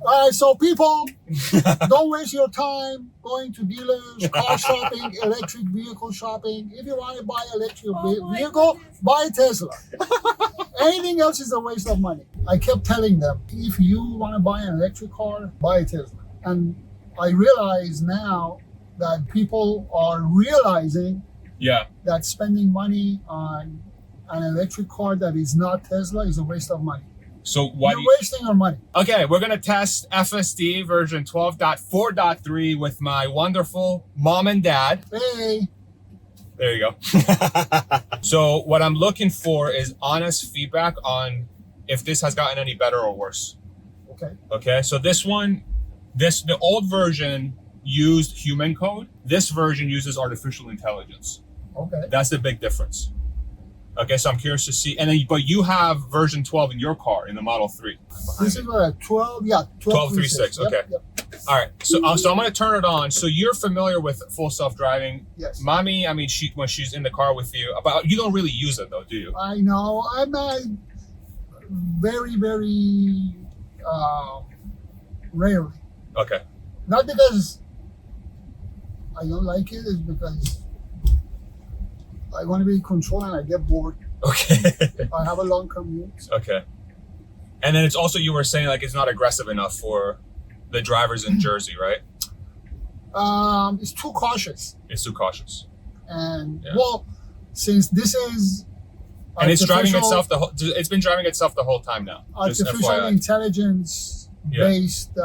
All right, so people, don't waste your time going to dealers, car shopping, electric vehicle shopping. If you want to buy electric vehicle, buy Tesla. Anything else is a waste of money. I kept telling them, if you want to buy an electric car, buy a Tesla. And I realize now that people are realizing that spending money on an electric car that is not Tesla is a waste of money. So what you're wasting your money. Okay, we're gonna test FSD version 12.4.3 with my wonderful mom and dad. Hey. There you go. So what I'm looking for is honest feedback on if this has gotten any better or worse. Okay. So the old version used human code. This version uses artificial intelligence. Okay. That's the big difference. Okay, so I'm curious to see. And then, but you have version 12 in your car, in the Model 3. This is a 12.3.6. Okay. Yep. All right. So I'm going to turn it on. So you're familiar with full self-driving. Yes. Mommy, I mean, when she's in the car with you, but you don't really use it though, do you? I know. I'm very, very rarely. Okay. Not because I don't like it, it's because I want to be in control and I get bored. Okay. I have a long commute. Okay. And then it's also, you were saying like it's not aggressive enough for the drivers in Jersey, right? It's too cautious. It's too cautious. And well, since this is and it's driving itself it's been driving itself the whole time now. Artificial intelligence based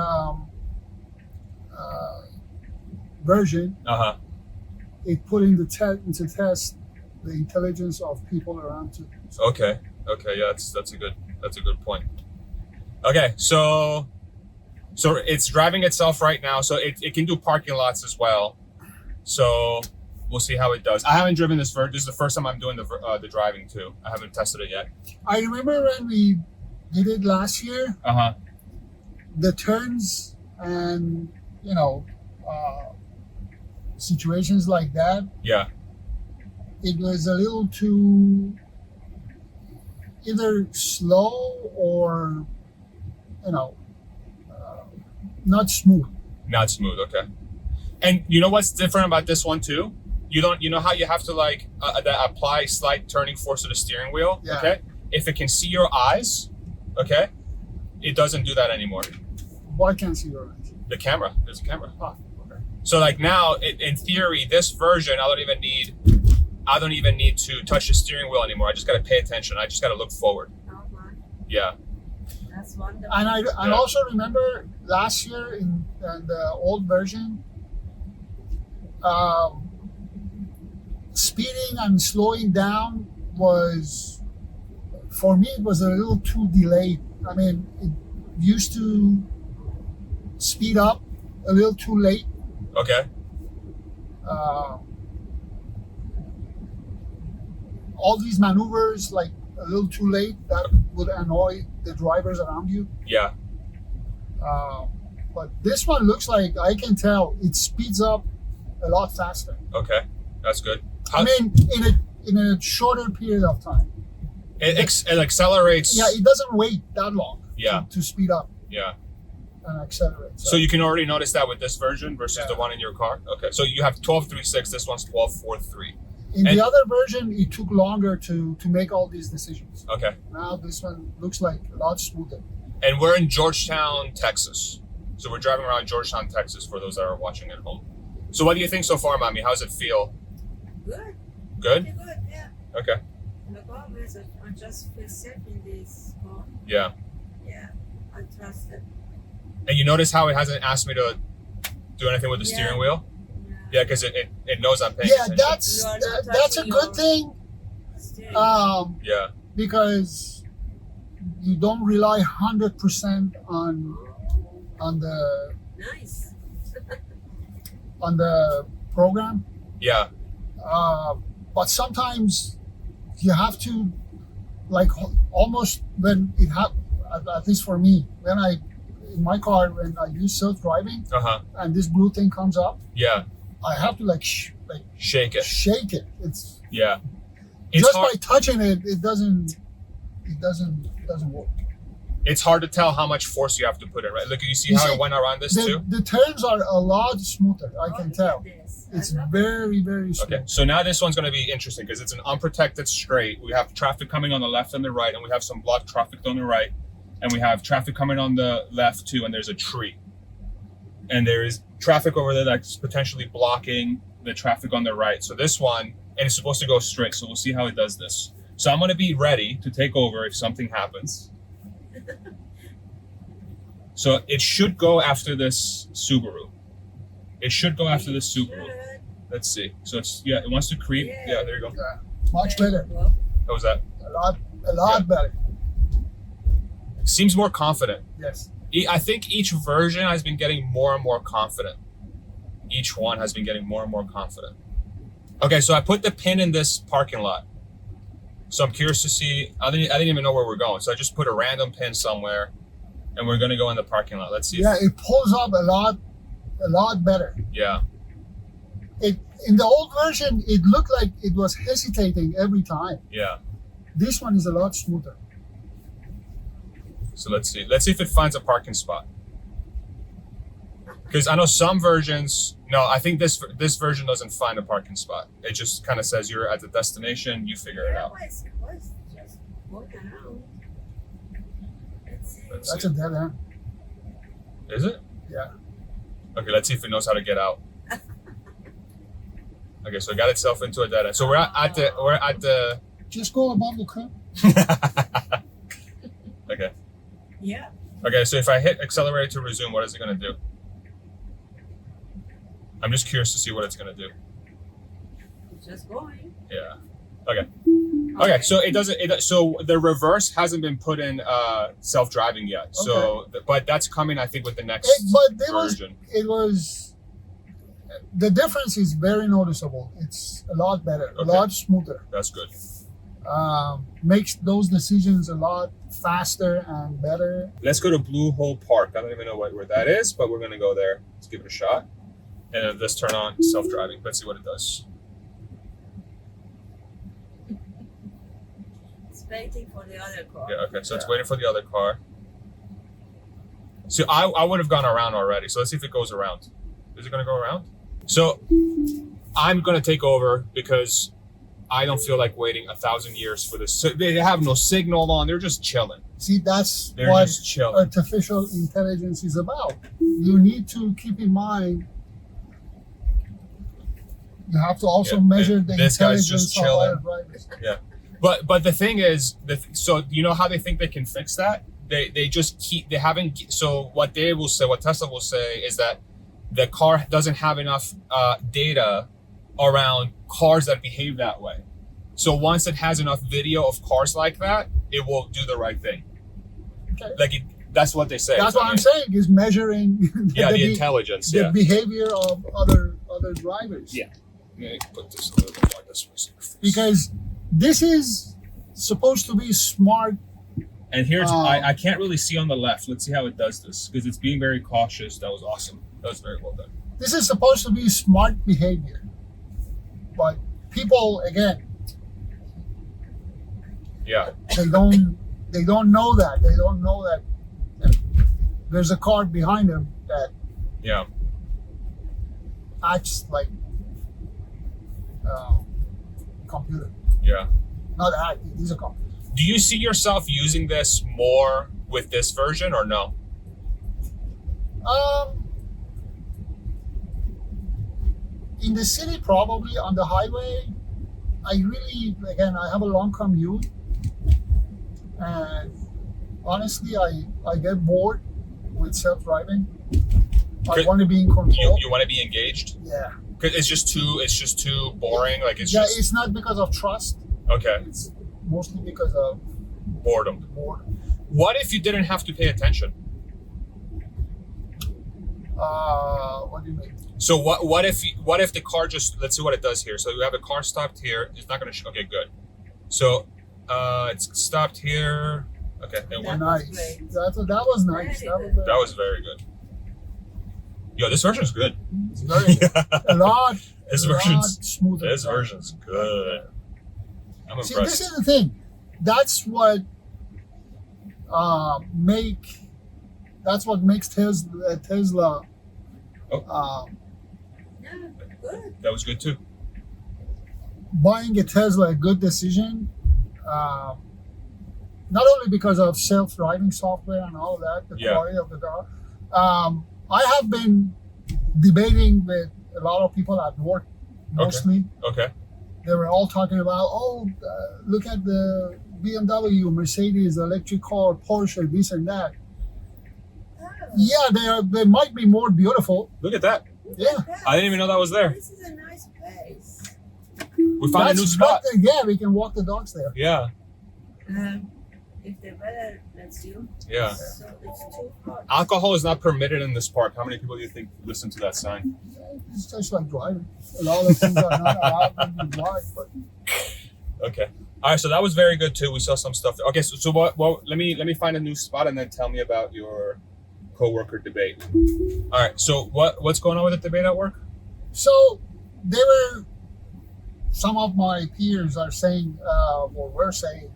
version. It put into test the intelligence of people around you. Okay. Yeah, that's a good point. Okay, so it's driving itself right now. So it can do parking lots as well. So we'll see how it does. I haven't driven this this is the first time I'm doing the driving too. I haven't tested it yet. I remember when we did it last year. The turns and situations like that. Yeah. It was a little too either slow or not smooth. Not smooth. Okay. And you know what's different about this one too? You know how you have to apply slight turning force to the steering wheel. Yeah. Okay. If it can see your eyes, okay, it doesn't do that anymore. Why can't see your eyes? The camera. There's a camera. Oh, okay. So like now, in theory, this version, I don't even need to touch the steering wheel anymore. I just got to pay attention. I just got to look forward. Yeah. That's wonderful. And I also remember last year in the old version, speeding and slowing down was, for me, it was a little too delayed. I mean, it used to speed up a little too late. Okay. All these maneuvers, like a little too late, that would annoy the drivers around you. Yeah. But this one looks like, I can tell, it speeds up a lot faster. Okay, that's good. I mean, in a shorter period of time. It accelerates. Yeah, it doesn't wait that long. Yeah. To speed up. Yeah. And accelerate. So you can already notice that with this version versus the one in your car? Okay, so you have 12.3.6, this one's 12.4.3. In the other version, it took longer to make all these decisions. Okay. Now this one looks like a lot smoother. And we're in Georgetown, Texas. So we're driving around Georgetown, Texas for those that are watching at home. So what do you think so far, Mommy? How does it feel? Good. Good? Pretty good, yeah. Okay. The problem is I just feel safe in this car. Yeah. Yeah, I trust it. And you notice how it hasn't asked me to do anything with the steering wheel? Yeah, because it knows I'm paying attention. That's a good thing. Yeah. Because you don't rely 100% on the on the program. Yeah. But sometimes you have to, like, almost when it at least for me, in my car, when I use self-driving and this blue thing comes up, I have to shake it. It's It's just hard. by touching it, it doesn't work. it's hard to tell how much force you have to put in, right? Look, you see You how see, it went around this too? The turns are a lot smoother, I can tell. It's very, very smooth. Okay, so now this one's going to be interesting because it's an unprotected straight. We have traffic coming on the left and the right, and we have some blocked traffic on the right, and we have traffic coming on the left too, and there's a tree. And there is traffic over there that's potentially blocking the traffic on the right. So this one, and it's supposed to go straight, so we'll see how it does this. So I'm going to be ready to take over if something happens. So it should go after this Subaru. It should go after this Subaru. Let's see. So it's, yeah, it wants to creep. Yeah, there you go. Yeah, much better. How was that? A lot better. Seems more confident. Yes. I think each version has been getting more and more confident. Each one has been getting more and more confident. Okay, so I put the pin in this parking lot. So I'm curious to see, I didn't even know where we're going. So I just put a random pin somewhere and we're going to go in the parking lot. Let's see. Yeah, it pulls up a lot better. Yeah. In the old version, it looked like it was hesitating every time. Yeah. This one is a lot smoother. So let's see. Let's see if it finds a parking spot. Because I know some versions, no, I think this version doesn't find a parking spot. It just kind of says you're at the destination, you figure it out. Just walk around. Let's That's see. a dead end. Is it? Yeah. Okay, let's see if it knows how to get out. Okay, so it got itself into a dead end. So we're at the Just go above the curb. Okay. Yeah. Okay, so if I hit accelerator to resume, what is it going to do? I'm just curious to see what it's going to do. It's just going. Yeah. Okay, so it doesn't. So the reverse hasn't been put in self-driving yet. So, but that's coming, I think, with the next version. The difference is very noticeable. It's a lot better, a Okay. lot smoother. That's good. Makes those decisions a lot faster and better. Let's go to Blue Hole Park. I don't even know where that is, but we're going to go there. Let's give it a shot. And then let's turn on self-driving. Let's see what it does. It's waiting for the other car. Yeah, okay, so it's waiting for the other car. So I would have gone around already. So let's see if it goes around. Is it going to go around? So I'm going to take over because I don't feel like waiting 1,000 years for this. So they have no signal on. They're just chilling. See, that's They're what just chilling. artificial intelligence is about. You need to keep in mind, you have to also measure the this guy's intelligence just of chilling. other drivers. Yeah. But the thing is, so you know how they think they can fix that? They just keep, they haven't, so what they will say, what Tesla will say is that the car doesn't have enough data around cars that behave that way. So once it has enough video of cars like that, it will do the right thing. Okay. Like that's what they say. That's what I'm saying, is measuring the intelligence. the behavior of other drivers. Yeah. Let me put this a little bit more this way. So your face. Because this is supposed to be smart. And here's, I can't really see on the left. Let's see how it does this because it's being very cautious. That was awesome. That was very well done. This is supposed to be smart behavior. But people, again, Yeah. they don't know that. They don't know that there's a car behind them that Yeah. acts like computer. Yeah. Not act, it is a computer. Do you see yourself using this more with this version or no? In the city, probably. On the highway, I have a long commute, and honestly, I get bored with self-driving. I want to be in control. You want to be engaged? Yeah. Cause it's just too boring. Like it's Yeah, just it's not because of trust. okay. It's mostly because of Boredom. boredom. What if you didn't have to pay attention? What do you mean? So what if the car just, let's see what it does here. So you have a car stopped here. It's not going to okay, good. So it's stopped here. Okay, it That went. was Nice. great. That was nice. That was very good. Yo, this version's good. It's very good. A lot smoother. This version's good. I'm See, impressed. this is the thing. That's what That's what makes Tesla. Yeah, good. That was good too. Buying a Tesla a good decision. Not only because of self-driving software and all that, the quality of the car. I have been debating with a lot of people at work, mostly. Okay. They were all talking about, look at the BMW, Mercedes, electric car, Porsche, this and that. Oh, Yeah, they might be more beautiful. Look at that. Yeah. I didn't even know that was there. This is a nice place. We found a new spot. Yeah, we can walk the dogs there. Yeah. If the weather lets you. Yeah. So it's too hot. Alcohol is not permitted in this park. How many people do you think listen to that sign? It's just like driving. A lot of things are not allowed when you drive. But Okay. All right. So that was very good too. We saw some stuff. Okay. So what? Well, let me find a new spot and then tell me about your coworker debate. All right. So what's going on with the debate at work? so some of my peers are saying, or were saying,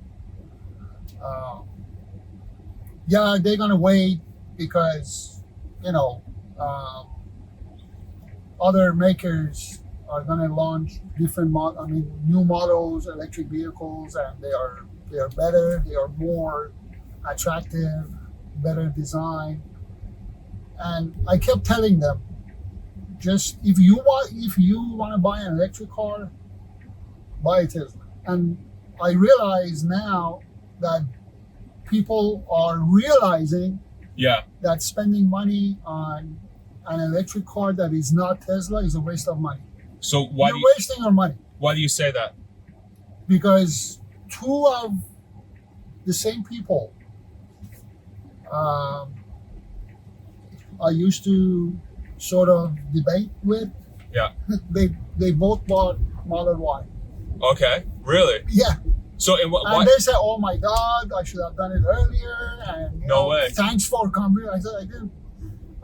yeah, they're gonna wait because other makers are gonna launch different new models, electric vehicles, and they are better, they are more attractive, better design. And I kept telling them, just if you want to buy an electric car, buy a Tesla. And I realize now that people are realizing Yeah. that spending money on an electric car that is not Tesla is a waste of money. So why You're wasting your money do you say that? because two of the same people I used to sort of debate with. Yeah. They both bought Model Y. Okay. Really? Yeah. So in And they said, "Oh my God, I should have done it earlier." And No way. Thanks for coming. I said,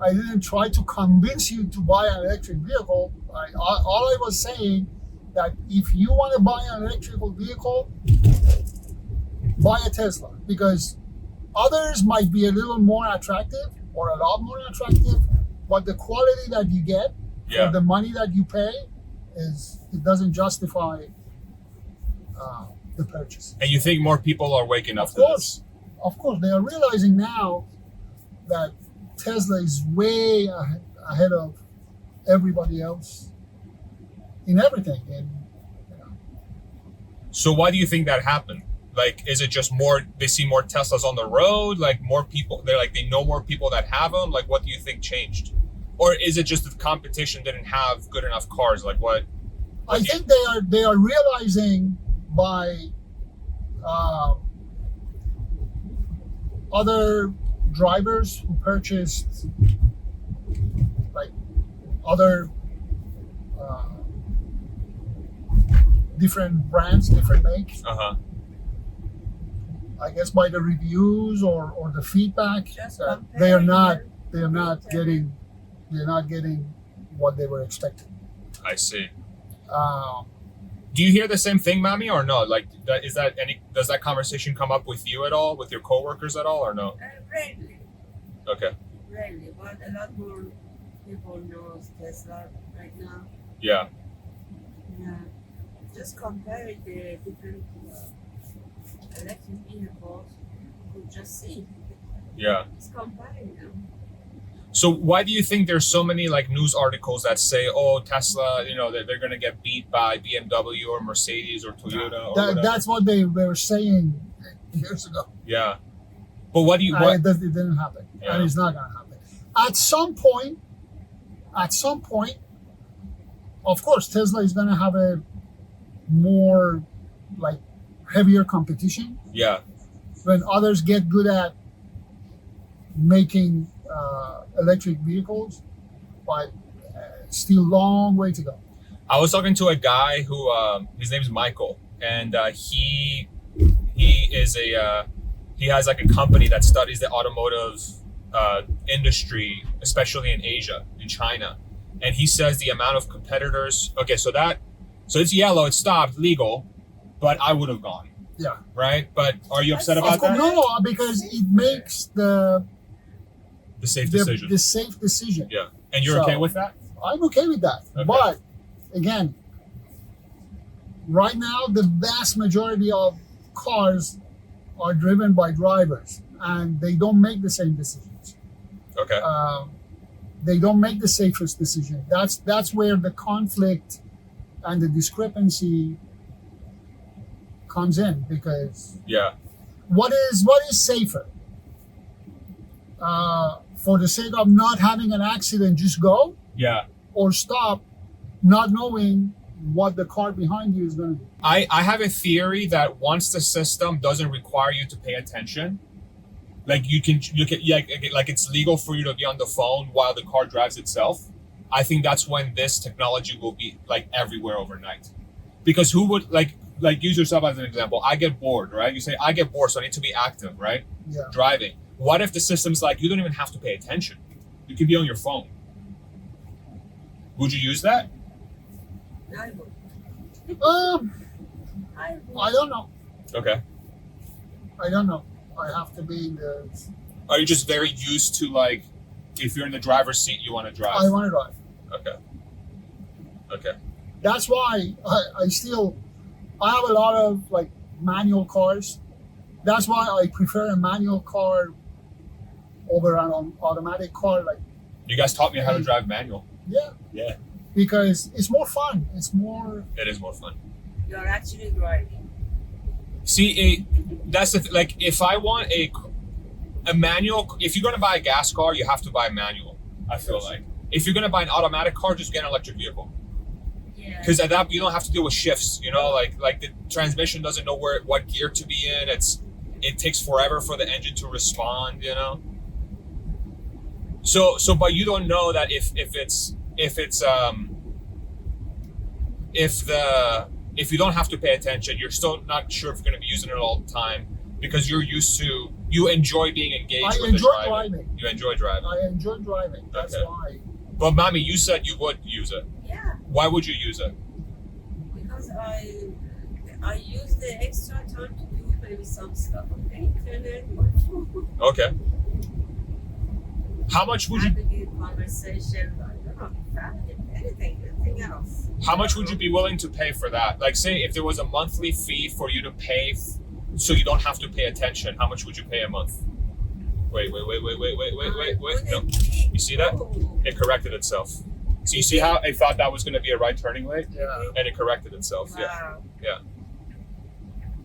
I didn't try to convince you to buy an electric vehicle. All I was saying that if you want to buy an electrical vehicle, buy a Tesla, because others might be a little more attractive or a lot more attractive, but the quality that you get for the money that you pay it doesn't justify the purchase. And you think more people are waking up Of to this? Of course, they are realizing now that Tesla is way ahead of everybody else in everything. So why do you think that happened? Like, is it just they see more Teslas on the road? Like more people, they know more people that have them? Like, what do you think changed? Or is it just that the competition didn't have good enough cars? Like what? I think they are realizing by other drivers who purchased like other different brands, different makes. I guess by the reviews or the feedback, they are not getting what they were expecting. I see. Do you hear the same thing, Mami, or no? Like, does that conversation come up with you at all, with your coworkers at all, or no? Rarely. Okay. Rarely, but a lot more people know Tesla right now. Yeah. Yeah. Just compare the different electric vehicles. You just see. Yeah. Just comparing them. So why do you think there's so many news articles that say, oh, Tesla, they're going to get beat by BMW or Mercedes or Toyota or whatever? That's what they were saying years ago. Yeah. But what do you... It didn't happen. Yeah. And it's not going to happen. At some point, of course, Tesla is going to have a more heavier competition. Yeah. When others get good at making electric vehicles, but still long way to go. I was talking to a guy who his name's Michael, and he has a company that studies the automotive industry, especially in Asia, in China, and he says the amount of competitors. Okay, so it's yellow, it stopped, legal, but I would have gone. Yeah. Right? But are you upset Of about course, that? no, because it makes The safe decision. the safe decision. Yeah. And you're So- okay with that? I'm okay with that. Okay. But again, right now the vast majority of cars are driven by drivers, and they don't make the same decisions. Okay. They don't make the safest decision. That's where the conflict and the discrepancy comes in, because Yeah. what is safer? For the sake of not having an accident, just go, Yeah. or stop, not knowing what the car behind you is going to do. I have a theory that once the system doesn't require you to pay attention, like you can like it's legal for you to be on the phone while the car drives itself. I think that's when this technology will be like everywhere overnight. Because who would like use yourself as an example? I get bored, right? You say I get bored, so I need to be active, right? Yeah. Driving. What if the system's like you don't even have to pay attention? You can be on your phone. Would you use that? I would. I would. I don't know. Okay. I don't know. I have to be in the. Are you just very used to like if you're in the driver's seat you want to drive? I want to drive. Okay. Okay. That's why I have a lot of like manual cars. That's why I prefer a manual car over an automatic car. Like, You guys taught me how to drive manual. yeah, Yeah. because it's more fun. It's more. It is more fun. You're actually driving. See, that's like if I want a manual, if you're gonna buy a gas car, you have to buy a manual. I feel Yes. like if you're gonna buy an automatic car, just get an electric vehicle. Yeah. Because at that you don't have to deal with shifts. You know, like the transmission doesn't know what gear to be in. It takes forever for the engine to respond. You know. So but you don't know that if you don't have to pay attention, you're still not sure if you're going to be using it all the time because you enjoy being engaged I with enjoy the driving. driving. You enjoy driving. I enjoy driving. That's Okay. why. But Mommy, you said you would use it. Yeah. Why would you use it? Because I use the extra time to do maybe some stuff on the internet, Okay. How much would you navigate conversation, I don't know, family, anything else. How much would you be willing to pay for that? Like, say if there was a monthly fee for you to pay, so you don't have to pay attention. How much would you pay a month? Wait. No, you see that? It corrected itself. So you see how I thought that was going to be a right turning lane, Yeah. and it corrected itself. Yeah. Wow.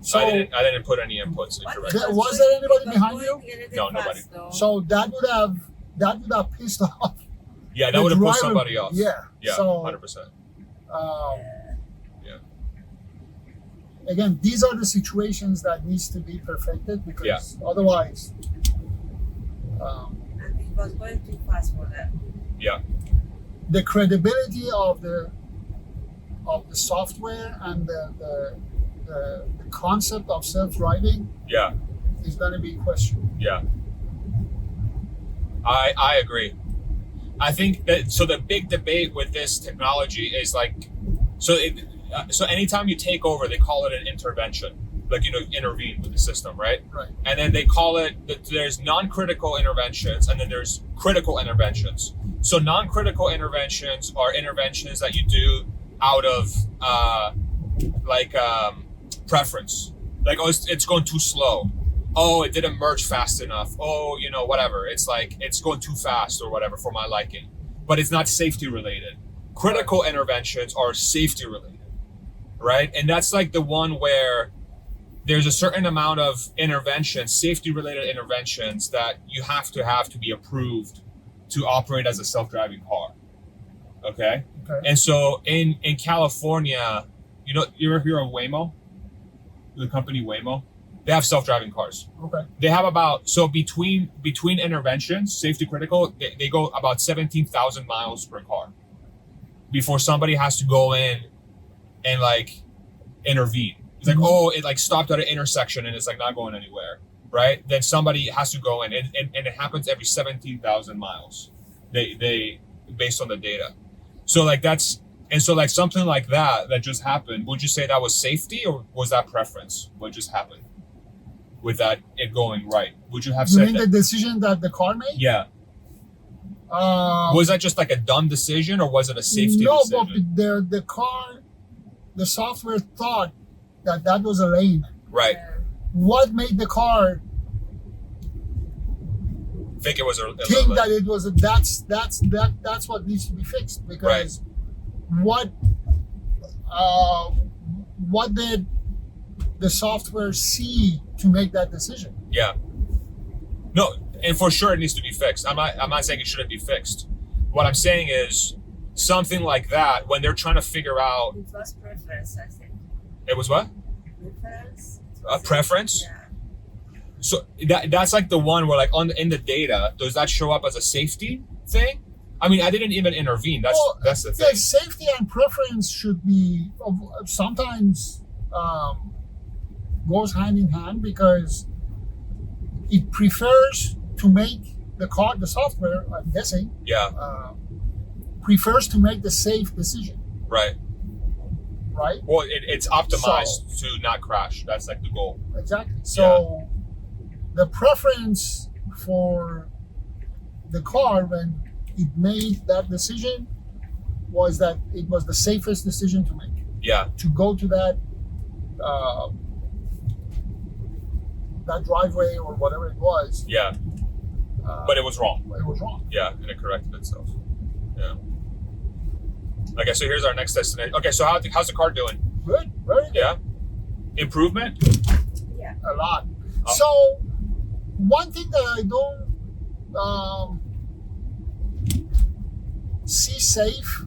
So I didn't put any inputs. It But corrected. There- was there anybody it was behind going you? a little No, nobody. fast, though. so that would have pissed off. Yeah, that the would have put driver. somebody off. Yeah. Yeah. So 100%. Yeah. Again, these are the situations that needs to be perfected, because Yeah. otherwise, And it was going too fast for them. Yeah. the credibility of the software and the concept of self-driving Yeah. is going to be questioned. Yeah. I agree. I think that so the big debate with this technology is like so anytime you take over, they call it an intervention, like intervene with the system, right? Right. And then they call it that there's non-critical interventions and then there's critical interventions. So non-critical interventions are interventions that you do out of preference, like it's going too slow. Oh, it didn't merge fast enough. Oh, whatever. It's like it's going too fast or whatever for my liking. But it's not safety related. Critical interventions are safety related, right? And that's like the one where there's a certain amount of interventions, safety related interventions that you have to be approved to operate as a self-driving car. Okay? Okay. And so in California, you ever hear of Waymo? The company Waymo? They have self-driving cars. Okay. They have between interventions, safety critical, they go about 17,000 miles per car before somebody has to go in and like intervene. It's like, it stopped at an intersection and it's like not going anywhere, right? Then somebody has to go in and it happens every 17,000 miles. They based on the data. So like that's And so like something like that just happened, would you say that was safety or was that preference? What just happened with that it going right? Would you have You said mean that? the decision that the car made? Yeah. Was that just like a dumb decision or was it a safety decision? No, but the car, the software thought that was a lane. Right. What made the car Think it was think that it was that's what needs to be fixed, because what did the software see to make that decision? Yeah. No, and for sure it needs to be fixed. I'm not saying it shouldn't be fixed. What I'm saying is something like that when they're trying to figure out. It was preference, I think. It was what? Preference. A preference? Yeah. So that's like the one where like in the data, does that show up as a safety thing? I mean, I didn't even intervene. That's the thing. Yeah, safety and preference should be sometimes goes hand in hand, because it prefers to make the software, I'm guessing, prefers to make the safe decision. Right. Right? Well, it's optimized to not crash. That's like the goal. Exactly. So the preference for the car when it made that decision was that it was the safest decision to make. Yeah. To go to that driveway or whatever it was. Yeah. But it was wrong. It was wrong. Yeah, and it corrected itself. Yeah. Okay, so here's our next destination. Okay, so how's the car doing? Good. Very good. Yeah. Improvement? Yeah. A lot. Oh. So one thing that I don't see safe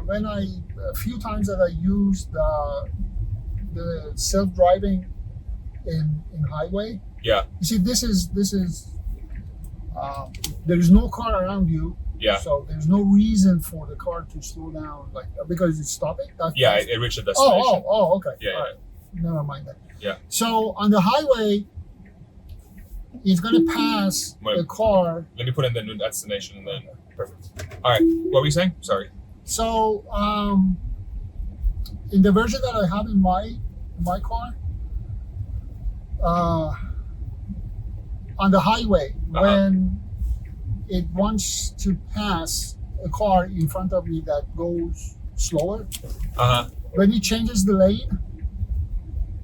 when a few times that I used the self-driving in highway. Yeah. You see, this is there is no car around you. Yeah. So there's no reason for the car to slow down, like because it's stopping. It reached a destination. Oh, okay. Yeah, All right. Never mind that. Yeah. So on the highway, it's gonna pass Wait. the car. Let me put in the new destination and then perfect. All right. What were you saying? Sorry. So in the version that I have in my car, on the highway, when it wants to pass a car in front of me that goes slower, when it changes the lane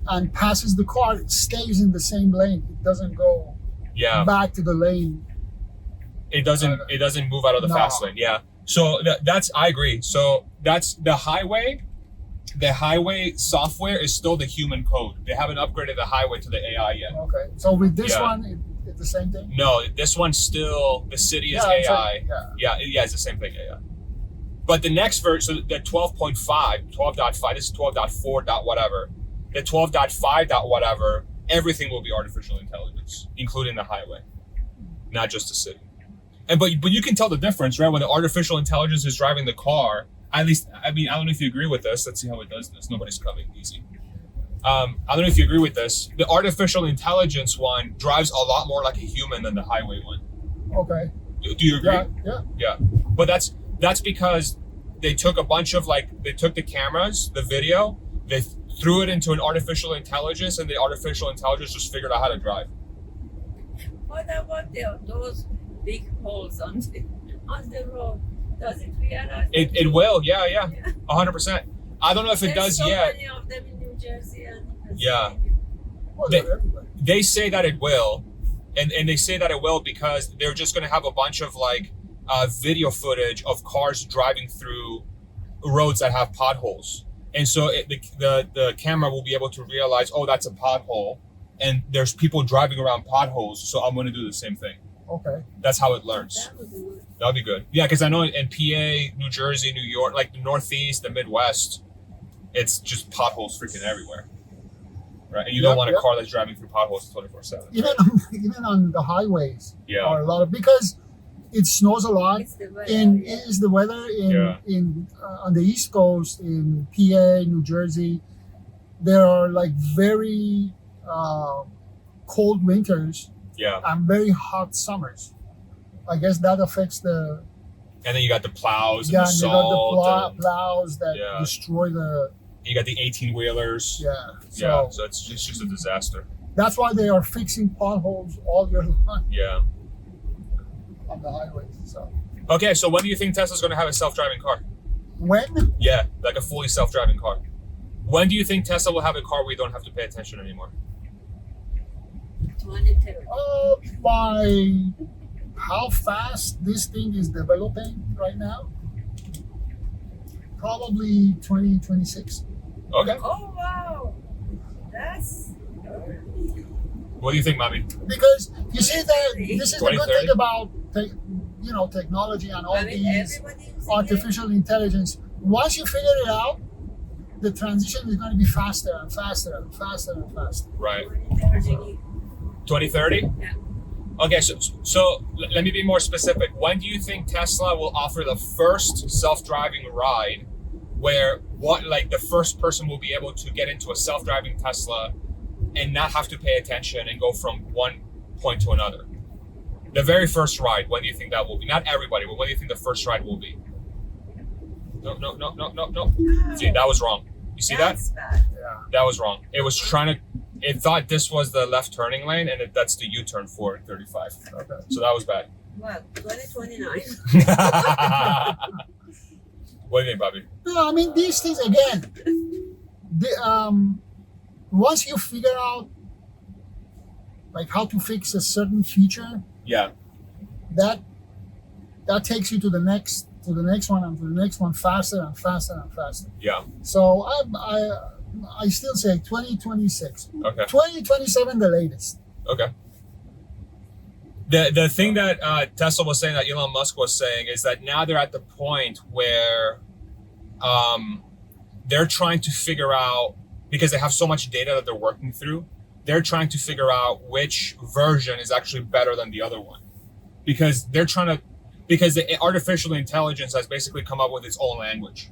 and passes the car, it stays in the same lane. It doesn't go back to the lane. It doesn't move out of the fast lane. Yeah. So that's I agree. So that's the highway. The highway software is still the human code. They haven't upgraded the highway to the AI yet. Okay. So with this one, it's the same thing? No, this one's still, the city is AI. It's the same thing, AI. But the next version, so the 12.5, this is 12.4 dot whatever. The 12.5 dot whatever, everything will be artificial intelligence, including the highway, not just the city. And but you can tell the difference, right? When the artificial intelligence is driving the car, at least, I mean, I don't know if you agree with this. Let's see how it does this. Nobody's coming, easy. I don't know if you agree with this. The artificial intelligence one drives a lot more like a human than the highway one. Okay. Do you agree? Yeah. But that's because they took a bunch of they took the cameras, the video, they threw it into an artificial intelligence, and the artificial intelligence just figured out how to drive. What about those big holes on the road? Does it realize? It will, yeah, 100%. I don't know if it does so yet. Many of them in New Jersey and They say that it will, and they say that it will because they're just going to have a bunch of video footage of cars driving through roads that have potholes, and so the camera will be able to realize, oh, that's a pothole, and there's people driving around potholes, so I'm going to do the same thing. Okay. That's how it learns. That'll be good. Yeah, because I know in PA, New Jersey, New York, like the Northeast, the Midwest, it's just potholes freaking everywhere. Right? And you don't want a car that's driving through potholes 24/7. Even on the highways, Yeah. are a lot of, because it snows a lot. It's the weather, It is the weather in on the East Coast, in PA, New Jersey. There are very cold winters. Yeah. And very hot summers. I guess that affects the And then you got the plows and Yeah, the and they got salt. the plows that Yeah. destroy the. You got the 18-wheelers. Yeah. Yeah, so it's just a disaster. That's why they are fixing potholes all year long Yeah. on the highways. So Okay, so when do you think Tesla's going to have a self-driving car? when? Yeah, like a fully self-driving car. When do you think Tesla will have a car where you don't have to pay attention anymore? 2030. By how fast this thing is developing right now? Probably 2026. Okay. Oh wow, that's What do you think, Mommy? Because you see that this is the good 2030? thing about technology and all these everybody is artificial intelligence. Once you figure it out, the transition is going to be faster and faster and faster and faster. Right. 2030. 2030? Yeah. Okay, so let me be more specific. When do you think Tesla will offer the first self-driving ride where the first person will be able to get into a self-driving Tesla and not have to pay attention and go from one point to another? The very first ride, when do you think that will be? Not everybody, but when do you think the first ride will be? No. See, that was wrong. You see that? That's bad. Yeah. That was wrong. It thought this was the left turning lane, and that's the U-turn for 35. Okay. So that was bad. Well, 2029. What do you think, Bobby? No, I mean these things again. Once you figure out like how to fix a certain feature, Yeah. that takes you to the next one and to the next one faster and faster and faster. Yeah. So I still say 2026. Okay. 2027 the latest. Okay. The thing that Tesla was saying, that Elon Musk was saying, is that now they're at the point where they're trying to figure out, because they have so much data that they're working through, they're trying to figure out which version is actually better than the other one. Because the artificial intelligence has basically come up with its own language.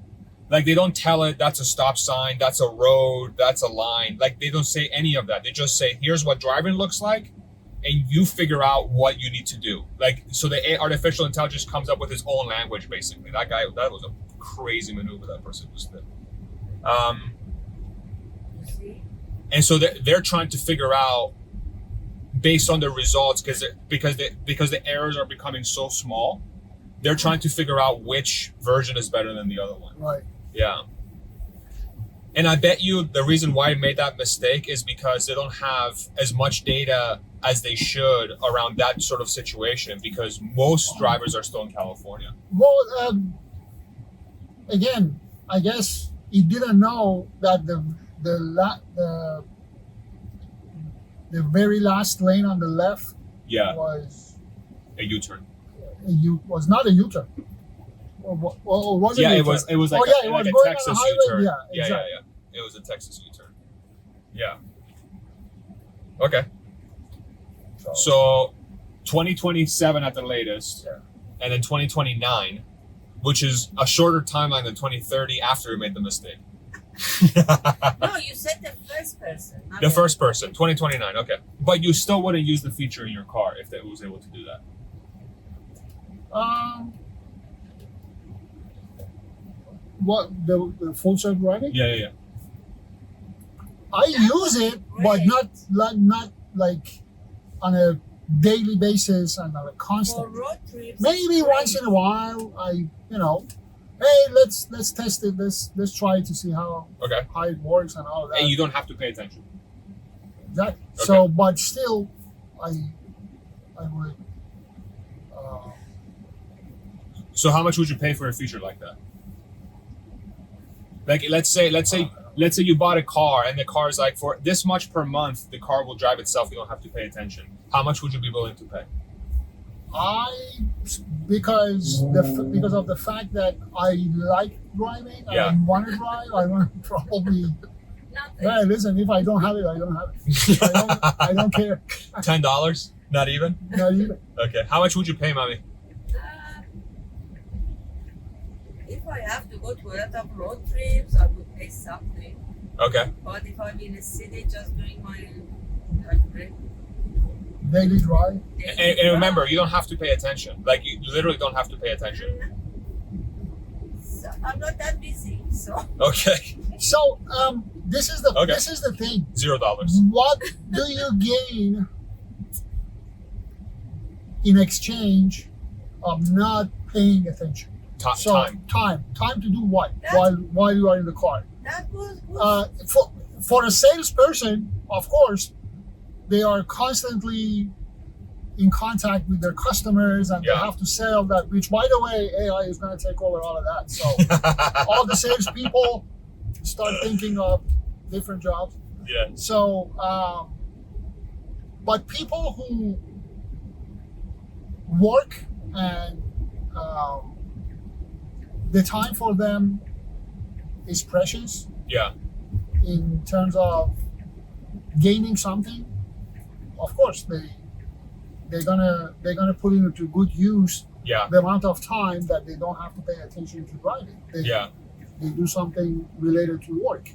Like, they don't tell it that's a stop sign, that's a road, that's a line. Like, they don't say any of that. They just say, here's what driving looks like, and you figure out what you need to do. Like, so the artificial intelligence comes up with its own language, basically. That was a crazy maneuver that person just did. See? And so they're trying to figure out, based on the results, because the errors are becoming so small, they're trying to figure out which version is better than the other one. Right. Yeah. And I bet you the reason why I made that mistake is because they don't have as much data as they should around that sort of situation, because most drivers are still in California. Well, again, I guess he didn't know that the very last lane on the left Yeah. was A U-turn. was not a U-turn. Or was it? Yeah, a it was like it a was like going a Texas on the highway. U-turn. Yeah, exactly. Yeah. It was a Texas U-turn. Yeah. Okay. So 2027 at the latest, Yeah. and then 2029, which is a shorter timeline than 2030 after we made the mistake. No, you said the first person. Not The first person, 2029, okay. But you still wouldn't use the feature in your car if it was able to do that. What the full self driving? Yeah. I use it, but not like on a daily basis and on a For constant. road trips. Maybe it's once great. in a while, hey, let's test it. Let's try it to see how Okay. it works and all of that. And you don't have to pay attention. Exactly. Okay. So, but still, I would. So how much would you pay for a feature like that? Like, let's say you bought a car and the car is like, for this much per month, the car will drive itself. You don't have to pay attention. How much would you be willing to pay? Because of the fact that I like driving, Yeah. I want to drive. I want to probably. Nothing. Hey, listen, if I don't have it, I don't have it. I don't care. $10? Not even? Not even. Okay. How much would you pay, Mommy? If I have to go to a lot of road trips, I would pay something. Okay. But if I'm in a city just doing my Daily drive. And remember, you don't have to pay attention. Like, you literally don't have to pay attention. because I'm not that busy. So Okay. So this is the Okay. this is the thing. $0. What do you gain in exchange of not paying attention? So time to do what while you are in the car? that was For a salesperson, of course, they are constantly in contact with their customers and they have to sell that, which, by the way, AI is going to take over all of that. So all the salespeople start thinking of different jobs. Yeah. So, but people who work and the time for them is precious Yeah. in terms of gaining something. Of course, they're gonna put it into good use Yeah. the amount of time that they don't have to pay attention to driving. They do something related to work.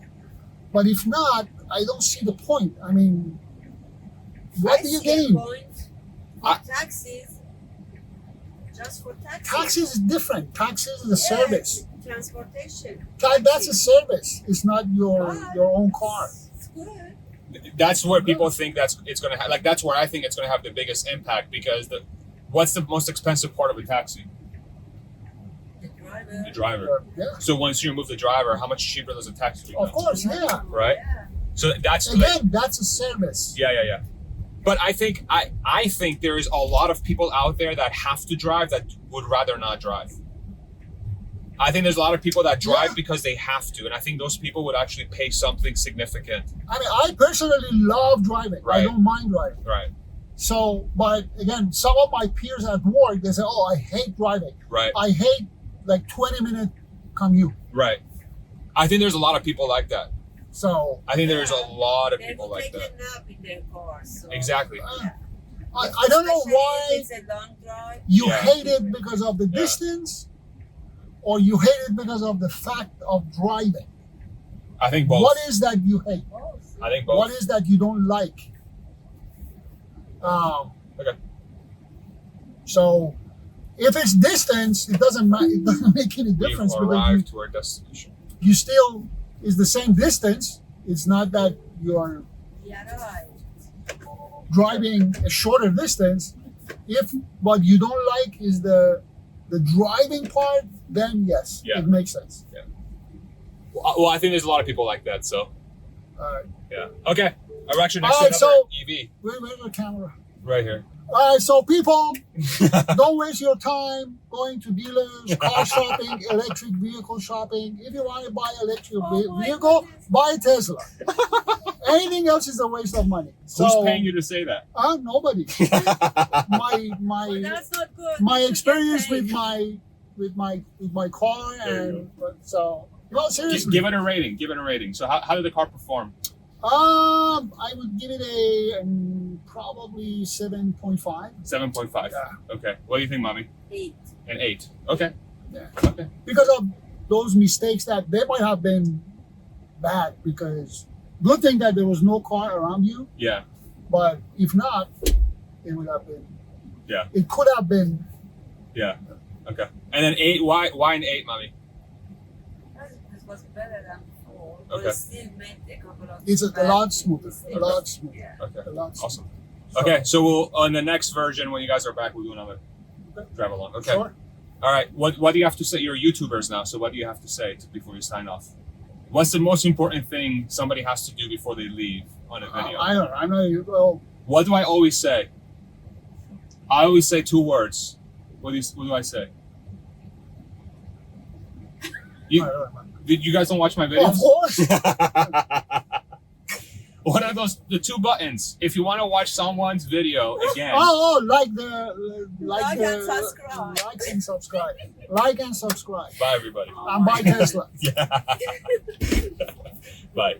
But if not, I don't see the point. I mean, what do you gain? Taxes, just for taxes. Taxes is different. Taxes is a service. Transportation. That's a service. It's not your own car. It's good. That's where people think it's going to have, like, that's where I think it's going to have the biggest impact, because what's the most expensive part of a taxi? The driver. Yeah. So once you remove the driver, how much cheaper does a taxi become? Of course, yeah. Right? Yeah. So that's That's a service. Yeah. But I think there is a lot of people out there that have to drive that would rather not drive. I think there's a lot of people that drive because they have to, and I think those people would actually pay something significant. I mean, I personally love driving. Right. I don't mind driving. Right. So, but again, some of my peers at work, they say, "Oh, I hate driving. Right. I hate like 20-minute commute." Right. I think there's a lot of people like that. So I think there's a lot of people like They that. take a nap in their cars. So. Exactly. I don't know Especially why if it's a long drive. you Yeah. hate it because of the distance, or you hate it because of the fact of driving. I think both. What is that you hate? I think both. What is that you don't like? Okay. So, if it's distance, it doesn't matter. It doesn't make any difference We've because arrived to our destination. you still is the same distance. It's not that you're Yeah, right. driving a shorter distance. If what you don't like is the driving part, then yes, it makes sense. Well, I think there's a lot of people like that. So yeah. Okay. We're actually next to another EV. Where's the camera? Right here. All right, so people, don't waste your time going to dealers, car shopping, electric vehicle shopping. If you want to buy electric vehicle, goodness. buy Tesla. Anything else is a waste of money. So, Who's paying you to say that? Nobody. Well, that's not good. My You should experience get paid. with my car, and so no, seriously. Give it a rating. Give it a rating. So how did the car perform? I would give it a probably 7.5. 7.5. Yeah. Okay. What do you think, Mommy? 8. An 8. Okay. Yeah. Okay. Because of those mistakes that they might have been bad, because good thing that there was no car around you, Yeah. but if not, it would have been. Yeah. It could have been. Yeah. Okay. And then 8. Why an 8, Mommy? This was better than 4. But Okay. it still made a couple of It's a bad lot smoother. mistakes. A lot smoother. Yeah. Okay. A lot smoother. Awesome. Okay. So we'll on the next version when you guys are back, we'll do another drive along. Okay. Sure. All right. What do you have to say? You're YouTubers now, so what do you have to say before you sign off? What's the most important thing somebody has to do before they leave on a video? I don't know. I'm not. Well, What do I always say? I always say 2 words. What do I say? I don't know. You guys don't watch my Of videos? course. What are those? The 2 buttons. If you want to watch someone's video again. Like Like and subscribe. Like and subscribe. Like and subscribe. Bye, everybody. And buy Tesla. Yeah. Bye.